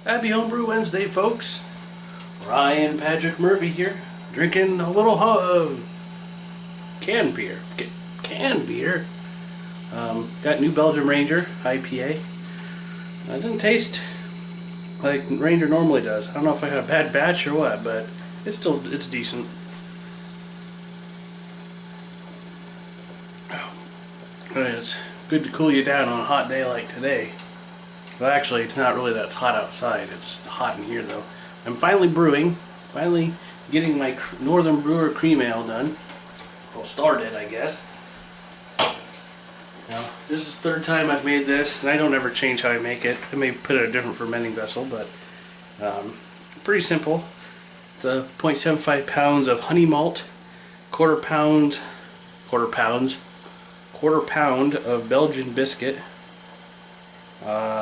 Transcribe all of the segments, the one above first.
Happy Homebrew Wednesday, folks. Ryan Patrick Murphy here, drinking a little canned beer. Canned beer. Got New Belgium Ranger IPA. It doesn't taste like Ranger normally does. I don't know if I had a bad batch or what, but it's decent. It's good to cool you down on a hot day like today. But actually, it's not really that hot outside. It's hot in here, though. I'm finally brewing. Finally getting my Northern Brewer Cream Ale done. Well, started, I guess. Now, this is the third time I've made this, and I don't ever change how I make it. I may put it in a different fermenting vessel, but pretty simple. It's 0.75 pounds of honey malt, quarter pound of Belgian biscuit,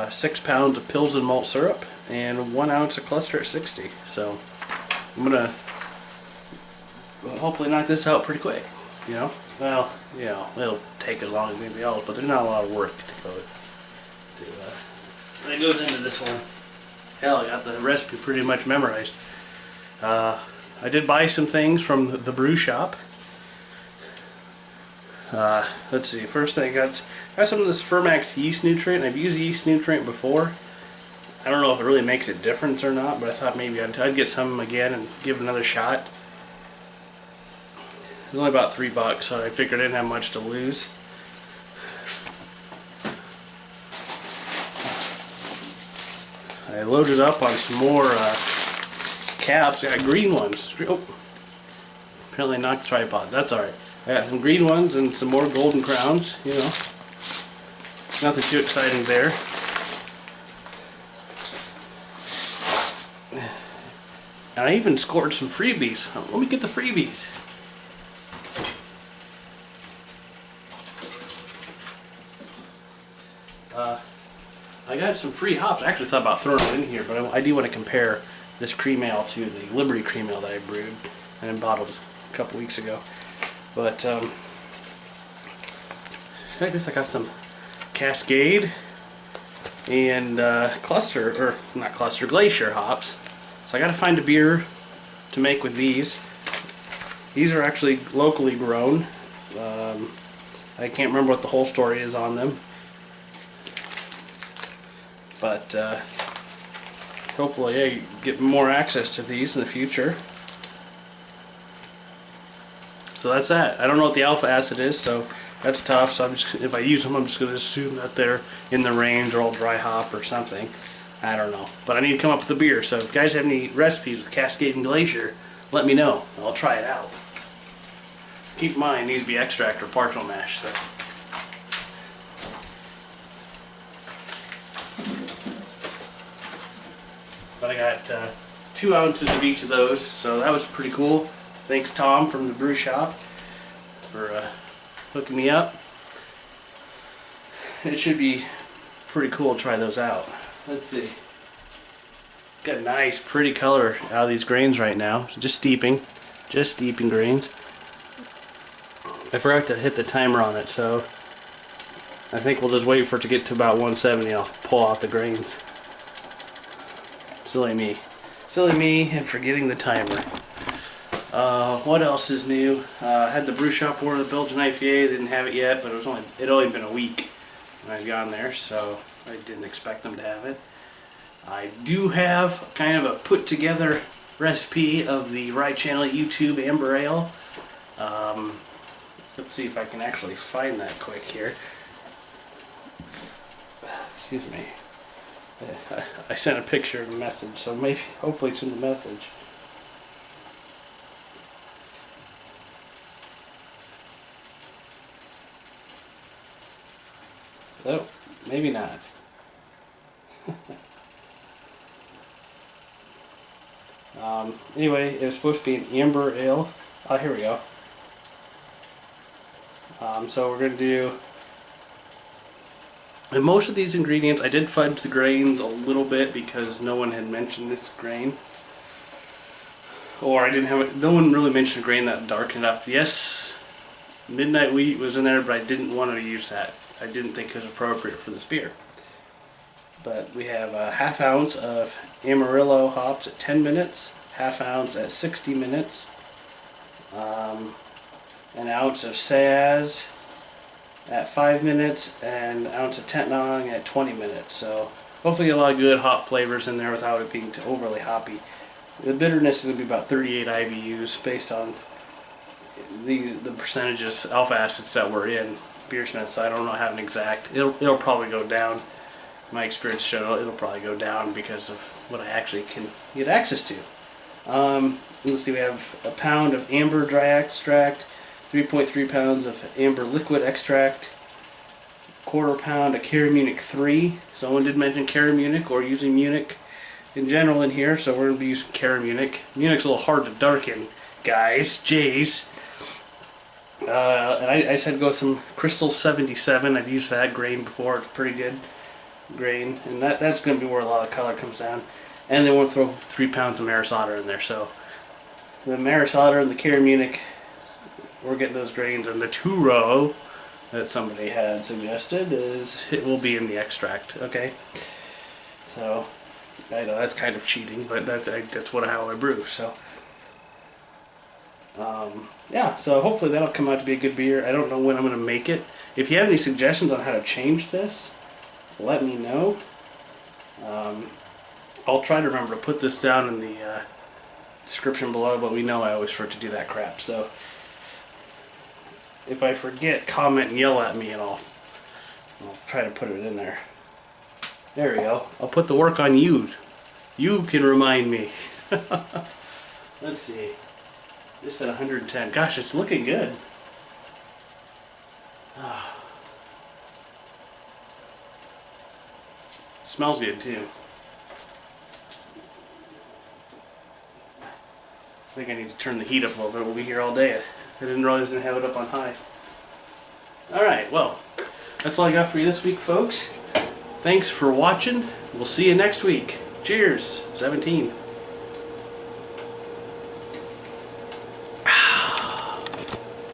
6 pounds of Pilsen malt syrup, and 1 ounce of cluster at 60. So I'm gonna hopefully knock this out pretty quick. You know, well, you know, it'll take as long as anything else, but there's not a lot of work to go that goes into this one. Hell, I got the recipe pretty much memorized. I did buy some things from the brew shop. Let's see, first thing I got some of this Fermax yeast nutrient. I've used yeast nutrient before. I don't know if it really makes a difference or not, but I thought maybe I'd get some again and give it another shot. It was only about $3, so I figured I didn't have much to lose. I loaded up on some more caps. I got green ones. Oh, apparently knocked the tripod. That's alright. I got some green ones and some more golden crowns, you know. Nothing too exciting there. And I even scored some freebies. Let me get the freebies. I got some free hops. I actually thought about throwing it in here, but I do want to compare this cream ale to the Liberty cream ale that I brewed and bottled a couple weeks ago. But I guess I got some Cascade and Glacier hops. So I got to find a beer to make with these. These are actually locally grown. I can't remember what the whole story is on them, but hopefully I get more access to these in the future. So that's that. I don't know what the alpha acid is, so that's tough. So if I use them, I'm just going to assume that they're in the range or all dry hop or something. I don't know. But I need to come up with a beer. So if you guys have any recipes with Cascade and Glacier, let me know. I'll try it out. Keep in mind, it needs to be extract or partial mash. So. But I got 2 ounces of each of those, so that was pretty cool. Thanks, Tom from the brew shop, for hooking me up. It should be pretty cool to try those out. Let's see. Got a nice, pretty color out of these grains right now. Just steeping grains. I forgot to hit the timer on it, so I think we'll just wait for it to get to about 170. I'll pull out the grains. Silly me and forgetting the timer. What else is new? I had the brew shop order the Belgian IPA. They didn't have it yet, but it had only been a week when I'd gone there, so I didn't expect them to have it. I do have kind of a put together recipe of the Right Channel YouTube Amber Ale. Let's see if I can actually find that quick here. Excuse me. I sent a picture of a message, so maybe, hopefully it's in the message. Oh, maybe not. Anyway, it was supposed to be an amber ale. Oh, here we go. So we're going to do... And most of these ingredients, I did fudge the grains a little bit because no one had mentioned this grain. Or I didn't have it, no one really mentioned a grain that darkened up. Yes, midnight wheat was in there, but I didn't want to use that. I didn't think it was appropriate for this beer. but we have a ½ ounce of Amarillo hops at 10 minutes, ½ ounce at 60 minutes, an ounce of Saaz at 5 minutes, and an ounce of Tettnang at 20 minutes. So hopefully a lot of good hop flavors in there without it being too overly hoppy. The bitterness is going to be about 38 IBUs based on the percentages, alpha acids that were in Beersmith, so I don't know how an exact. It'll probably go down. My experience showed it'll probably go down because of what I actually can get access to. Let's see, we have a pound of amber dry extract, 3.3 pounds of amber liquid extract, quarter pound of Cara Munich 3. Someone did mention Cara Munich or using Munich in general in here, so we're going to be using Cara Munich. Munich's a little hard to darken, guys. Jeez. And I said go with some Crystal 77. I've used that grain before. It's pretty good grain, and that's going to be where a lot of color comes down. And then we'll throw 3 pounds of Maris Otter in there. So the Maris Otter and the Cara Munich, we're getting those grains, and the 2-row that somebody had suggested it will be in the extract. Okay, so I know that's kind of cheating, but that's how I brew. So yeah, so hopefully that'll come out to be a good beer. I don't know when I'm going to make it. If you have any suggestions on how to change this, let me know. I'll try to remember to put this down in the description below, but we know I always forget to do that crap. So if I forget, comment and yell at me, and I'll try to put it in there. There we go. I'll put the work on you. You can remind me. Let's see. Just at 110. Gosh, it's looking good. Smells good too. I think I need to turn the heat up a little bit. We'll be here all day. I didn't realize I was going to have it up on high. Alright, well, that's all I got for you this week, folks. Thanks for watching. We'll see you next week. Cheers. 17.